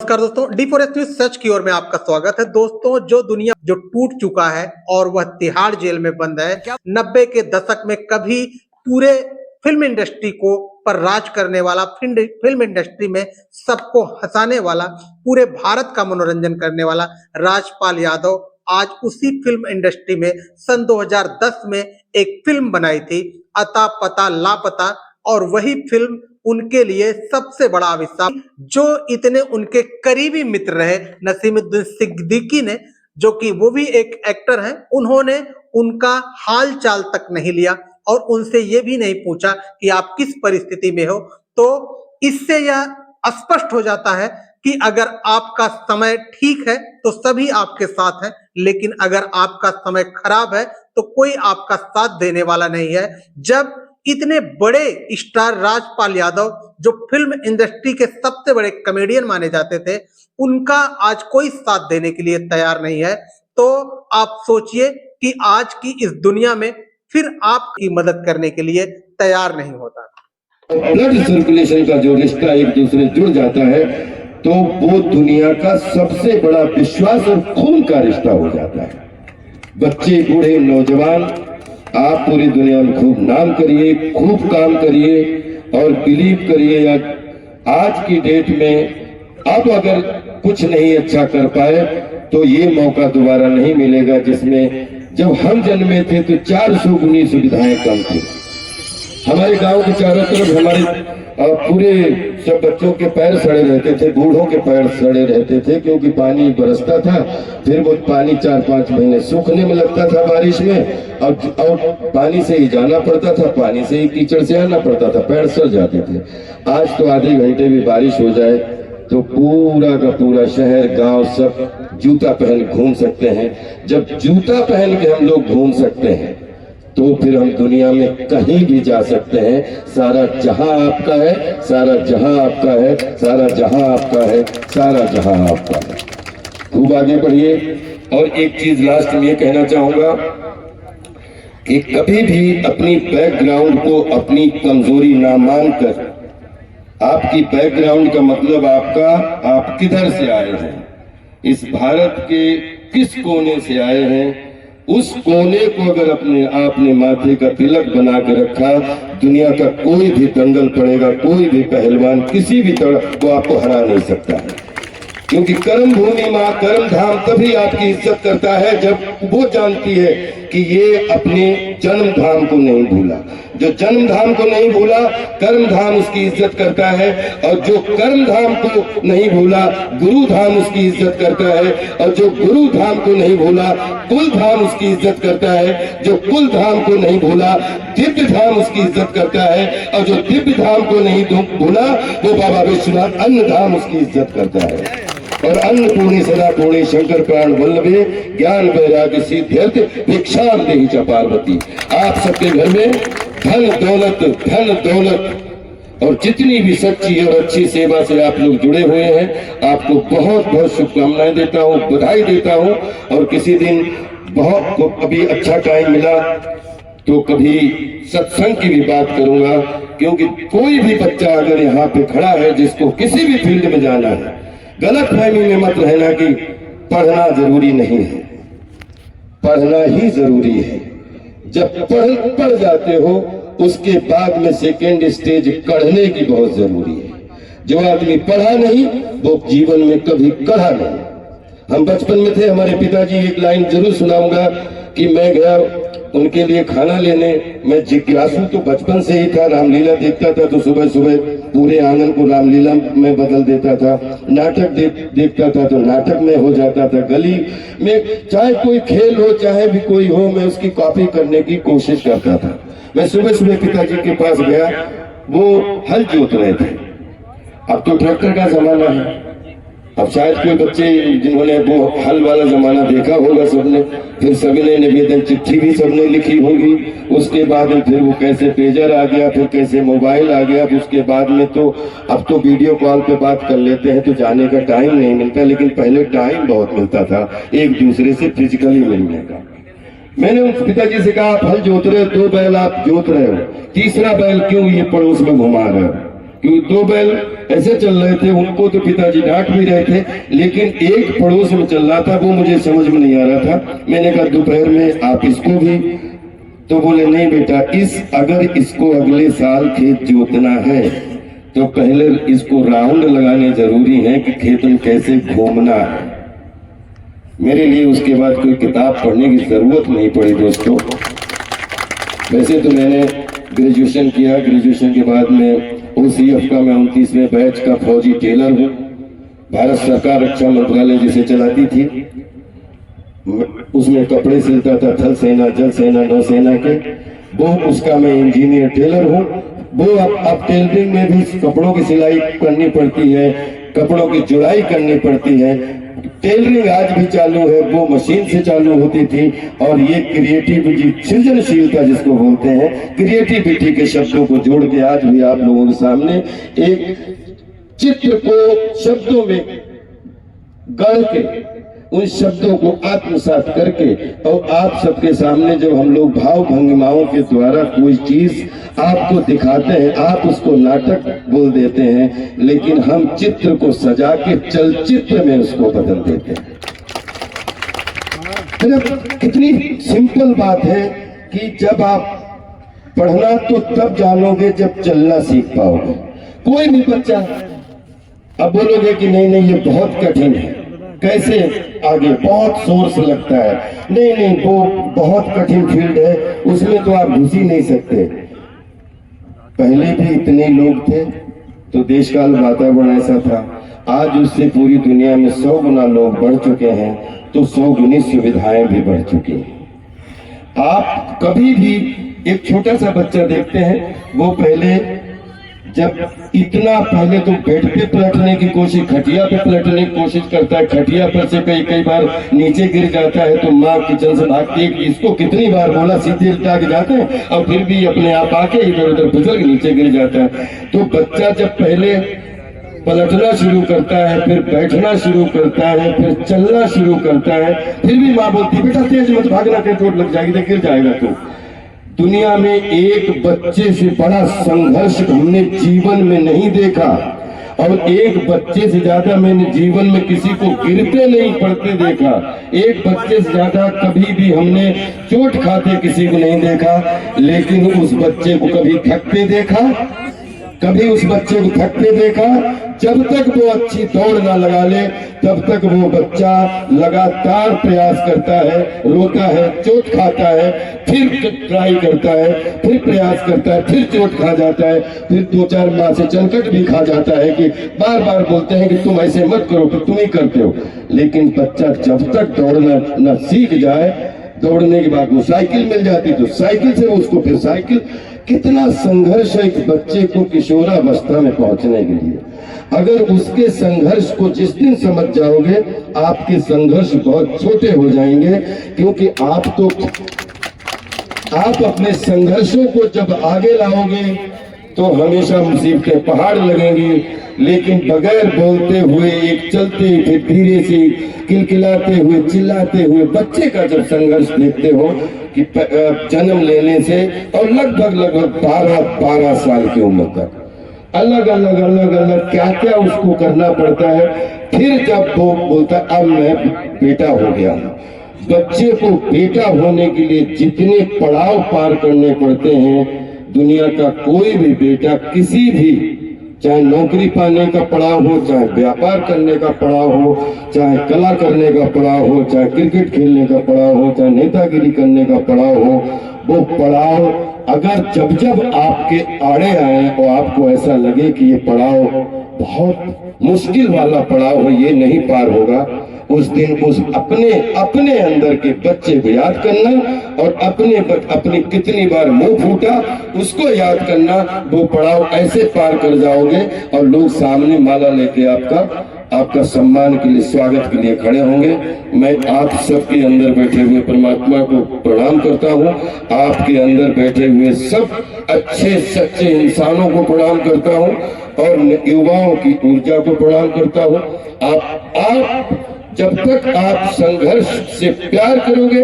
नमस्कार दोस्तों, डी4एस न्यूज सच की ओर में आपका स्वागत है। दोस्तों, जो दुनिया जो टूट चुका है और वह तिहाड़ जेल में बंद है, 90 के दशक में कभी पूरे फिल्म इंडस्ट्री को पर राज करने वाला, फिल्म इंडस्ट्री में सबको हंसाने वाला, पूरे भारत का मनोरंजन करने वाला राजपाल यादव आज उसी फिल्म इंडस्ट्री में सन 2010 में एक फिल्म बनाई थी, अता पता लापता, और वही फिल्म उनके लिए सबसे बड़ा अभिशाप। जो इतने उनके करीबी मित्र रहे नसीमुद्दीन सिद्दीकी ने, जो कि वो भी एक एक्टर हैं, उन्होंने उनका हाल चाल तक नहीं लिया और उनसे ये भी नहीं पूछा कि आप किस परिस्थिति में हो। तो इससे यह स्पष्ट हो जाता है कि अगर आपका समय ठीक है तो सभी आपके साथ हैं, लेकिन अगर आपका समय खराब है तो कोई आपका साथ देने वाला नहीं है। जब इतने बड़े स्टार राजपाल यादव, जो फिल्म इंडस्ट्री के सबसे बड़े कॉमेडियन माने जाते थे, उनका आज कोई साथ देने के लिए तैयार नहीं है, तो आप सोचिए कि आज की इस दुनिया में फिर आपकी मदद करने के लिए तैयार नहीं होता। ब्लड सर्कुलेशन का जो रिश्ता एक दूसरे जुड़ जाता है तो वो दुनिया का सबसे बड़ा विश्वास और खून का रिश्ता हो जाता है। बच्चे, बूढ़े, नौजवान, आप पूरी दुनिया में खूब नाम करिए, खूब काम करिए और बिलीव करिए, आज की डेट में अब अगर कुछ नहीं अच्छा कर पाए तो ये मौका दोबारा नहीं मिलेगा, जिसमें जब हम जन्मे थे तो 400 गुनी सुविधाएं कम थी। हमारे गांव के चारों तरफ हमारे पूरे सब बच्चों के पैर सड़े रहते थे, बूढ़ों के पैर सड़े रहते थे, क्योंकि पानी बरसता था, फिर वो पानी 4-5 महीने सूखने में लगता था बारिश में, और पानी से ही जाना पड़ता था, पानी से ही कीचड़ से आना पड़ता था, पैर सड़ जाते थे। आज तो आधे घंटे भी बारिश हो जाए तो पूरा का पूरा शहर, गांव सब जूता पहन घूम सकते हैं। जब जूता पहन के हम लोग घूम सकते हैं तो फिर हम दुनिया में कहीं भी जा सकते हैं। सारा जहां आपका है, सारा जहां आपका है, सारा जहां आपका है, सारा जहां आपका है। खूब आगे बढ़िए। और एक चीज लास्ट में ये कहना चाहूंगा कि कभी भी अपनी बैकग्राउंड को अपनी कमजोरी ना मानकर, आपकी बैकग्राउंड का मतलब आपका, आप किधर से आए हैं, इस भारत के किस कोने से आए हैं, उस कोने को अगर अपने आपने माथे का तिलक बना के रखा, दुनिया का कोई भी दंगल पड़ेगा, कोई भी पहलवान किसी भी तरह को आपको हरा नहीं सकता है। क्योंकि कर्म भूमि मां, कर्म धाम तभी आपकी इज्जत करता है जब वो जानती है कि ये अपने जन्म धाम को नहीं भूला। जो जन्म धाम को नहीं भूला, कर्म धाम उसकी इज्जत करता है, और जो कर्म धाम को नहीं भूला, गुरु धाम उसकी इज्जत करता है, और जो गुरु धाम को नहीं भूला, कुल धाम उसकी इज्जत करता है, जो कुल धाम को नहीं भूला, दिव्य धाम उसकी इज्जत करता है, और जो दिव्य धाम को नहीं भूला, वो बाबा विश्वनाथ अन्न धाम उसकी इज्जत करता है। और अन्नपूर्णी सदा पूर्णी शंकर प्राण वल्लभे ज्ञान वैराग्य सिद्ध्यर्थ भिक्षाम देहि च पार्वती। आप सबके घर में धन दौलत और जितनी भी सच्ची और अच्छी सेवा से आप लोग जुड़े हुए हैं, आपको बहुत बहुत शुभकामनाएं देता हूँ, बधाई देता हूँ। और किसी दिन बहुत कभी अच्छा टाइम मिला तो कभी सत्संग की भी बात करूंगा, क्योंकि कोई भी बच्चा अगर यहाँ पे खड़ा है जिसको किसी भी फील्ड में जाना है, गलत फहमी में मत रहना कि पढ़ना जरूरी नहीं है। पढ़ना ही जरूरी है। जब पढ़ जाते हो उसके बाद में सेकेंड स्टेज कढ़ने की बहुत जरूरी है। जो आदमी पढ़ा नहीं वो जीवन में कभी कढ़ा नहीं। हम बचपन में थे, हमारे पिताजी, एक लाइन जरूर सुनाऊंगा कि मैं गया उनके लिए खाना लेने, मैं जिज्ञासु तो बचपन से ही था, रामलीला देखता था तो सुबह सुबह पूरे आंगन को रामलीला में बदल देता था, नाटक देखता था तो नाटक में हो जाता था, गली में चाहे कोई खेल हो चाहे भी कोई हो, मैं उसकी कॉपी करने की कोशिश करता था। मैं सुबह सुबह पिताजी के पास गया, वो हल जोत रहे थे। अब तो ट्रैक्टर का जमाना है, अब शायद कोई बच्चे जिन्होंने वो हल वाला जमाना देखा होगा सबने, फिर सभी ने निवेदन चिट्ठी भी सबने लिखी होगी, उसके बाद फिर वो कैसे पेजर आ गया, फिर कैसे मोबाइल आ गया, उसके बाद में तो अब तो वीडियो कॉल पे बात कर लेते हैं तो जाने का टाइम नहीं मिलता, लेकिन पहले टाइम बहुत मिलता था एक दूसरे से फिजिकली मिलने का। मैंने उन पिताजी से कहा, आप हल जोत रहे हो, 2 बैल आप जोत रहे हो, तीसरा बैल क्यों ये पड़ोस में घुमा रहे हो? क्योंकि 2 बैल ऐसे चल रहे थे, उनको तो पिताजी डांट भी रहे थे, लेकिन एक पड़ोस में चल रहा था, वो मुझे समझ में नहीं आ रहा था। मैंने कहा दोपहर में आप इसको भी, तो बोले नहीं बेटा, अगर इसको अगले साल खेत जोतना है तो पहले इसको राउंड लगाने जरूरी है कि खेत में कैसे घूमना है। मेरे लिए उसके बाद कोई किताब पढ़ने की जरूरत नहीं पड़ी दोस्तों। वैसे तो मैंने ग्रेजुएशन किया, ग्रेजुएशन के बाद में OCF का मैं 29वें बैच का फौजी टेलर हूँ। भारत सरकार रक्षा मंत्रालय जिसे चलाती थी, उसमें कपड़े सिलता था, थल सेना, जल सेना, नौसेना के, वो उसका मैं इंजीनियर टेलर हूँ। वो अब टेलरिंग में भी कपड़ों की सिलाई करनी पड़ती है, कपड़ों की जुड़ाई करनी पड़ती है। टेलरिंग आज भी चालू है, वो मशीन से चालू होती थी। और ये क्रिएटिविटी, सृजनशीलता जिसको बोलते हैं, क्रिएटिविटी के शब्दों को जोड़ के आज भी आप लोगों के सामने एक चित्र को शब्दों में गढ़ के, उन शब्दों को आत्मसात करके, और आप सबके सामने जब हम लोग भाव भंगिमाओं के द्वारा कोई चीज आपको दिखाते हैं, आप उसको नाटक बोल देते हैं, लेकिन हम चित्र को सजा के चलचित्र में उसको बदल देते हैं। कितनी सिंपल बात है कि जब आप पढ़ना तो तब जानोगे जब चलना सीख पाओगे। कोई भी बच्चा, अब बोलोगे कि नहीं नहीं ये बहुत कठिन है, कैसे आगे, बहुत सोर्स लगता है, नहीं नहीं वो बहुत कठिन फील्ड है, उसमें तो आप घुस ही नहीं सकते। पहले भी इतने लोग थे तो देश काल वातावरण ऐसा था, आज उससे पूरी दुनिया में 100 गुना लोग बढ़ चुके हैं, तो 100 गुनी सुविधाएं भी बढ़ चुकी हैं। आप कभी भी एक छोटा सा बच्चा देखते हैं, वो पहले जब इतना पहले तो बेड पे पलटने की कोशिश, खटिया पे पलटने की कोशिश करता है, खटिया पर से कई बार नीचे गिर जाता है, तो माँ किचन से भागती है, इसको कितनी बार बोला, सीधे उल्टा के जाते हैं, और फिर भी अपने आप आके इधर उधर फिसल के नीचे गिर जाता है। तो बच्चा जब पहले पलटना शुरू करता है, फिर बैठना शुरू करता है, फिर चलना शुरू करता है, फिर भी माँ बोलती है बेटा तेज मत भागना, कहीं चोट लग जाएगी, गिर जाएगा। तो दुनिया में एक बच्चे से बड़ा संघर्ष हमने जीवन में नहीं देखा, और एक बच्चे से ज्यादा मैंने जीवन में किसी को गिरते नहीं पड़ते देखा। एक बच्चे से ज्यादा कभी भी हमने चोट खाते किसी को नहीं देखा, लेकिन उस बच्चे को कभी थकते देखा, कभी उस बच्चे को थकते देखा। जब तक वो अच्छी दौड़ ना लगा ले, तब तक वो बच्चा लगातार प्रयास करता है, रोता है, चोट खाता है, फिर ट्राई करता है, फिर प्रयास करता है, फिर चोट खा जाता है, फिर 2-4 माह से चनकट भी खा जाता है कि बार बार बोलते हैं कि तुम ऐसे मत करो, फिर तुम ही करते हो। लेकिन बच्चा जब तक दौड़ना न सीख जाए, दौड़ने के बाद वो साइकिल मिल जाती तो साइकिल से उसको फिर साइकिल, कितना संघर्ष है एक बच्चे को किशोरावस्था में पहुंचने के लिए। अगर उसके संघर्ष को जिस दिन समझ जाओगे, आपके संघर्ष बहुत छोटे हो जाएंगे, क्योंकि आप अपने संघर्षों को जब आगे लाओगे तो हमेशा मुसीबतें पहाड़ लगेंगी, लेकिन बगैर बोलते हुए, एक चलते फिर धीरे से किलकिलाते हुए, चिल्लाते हुए बच्चे का जब संघर्ष देखते हो कि जन्म लेने से और लगभग 12 साल की उम्र तक अलग अलग क्या क्या उसको करना पड़ता है। फिर जब वो बोलता अब मैं बेटा हो गया, बच्चे को बेटा होने के लिए जितने पड़ाव पार करने पड़ते हैं, दुनिया का कोई भी बेटा किसी भी, चाहे नौकरी पाने का पड़ाव हो, चाहे व्यापार करने का पड़ाव हो, चाहे कला करने का पड़ाव हो, चाहे क्रिकेट खेलने का पड़ाव हो, चाहे नेतागिरी करने का पड़ाव हो, वो पड़ाव अगर जब आपके आड़े आए और आपको ऐसा लगे कि ये पड़ाव बहुत मुश्किल वाला पड़ाव है, ये नहीं पार होगा, उस दिन उस अपने अंदर के बच्चे को याद करना और अपनी कितनी बार मुंह फूटा उसको याद करना। वो पड़ाव ऐसे पार कर जाओगे और लोग सामने माला लेके आपका सम्मान के लिए, स्वागत के लिए खड़े होंगे। मैं आप सबके अंदर बैठे हुए परमात्मा को प्रणाम करता हूँ, आपके अंदर बैठे हुए सब अच्छे सच्चे इंसानों को प्रणाम करता हूँ और युवाओं की ऊर्जा को प्रणाम करता हूँ। आप जब तक आप संघर्ष से प्यार करोगे,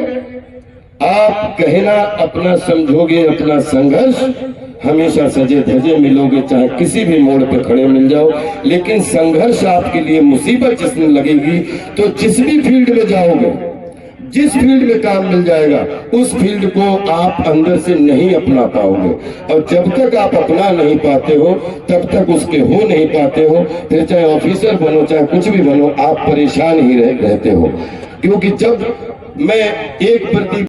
आप कहना अपना समझोगे अपना संघर्ष, हमेशा सजे धजे मिलोगे, चाहे किसी भी मोड़ पे खड़े मिल जाओ, लेकिन संघर्ष आपके लिए मुसीबत जिसमें लगेगी तो जिस भी फील्ड में जाओगे, जिस फील्ड में काम मिल जाएगा उस फील्ड को आप अंदर से नहीं अपना पाओगे, और जब तक आप अपना नहीं पाते हो तब तक उसके हो नहीं पाते हो। फिर चाहे ऑफिसर बनो चाहे कुछ भी बनो, आप परेशान ही रहते हो। क्योंकि जब मैं एक प्रति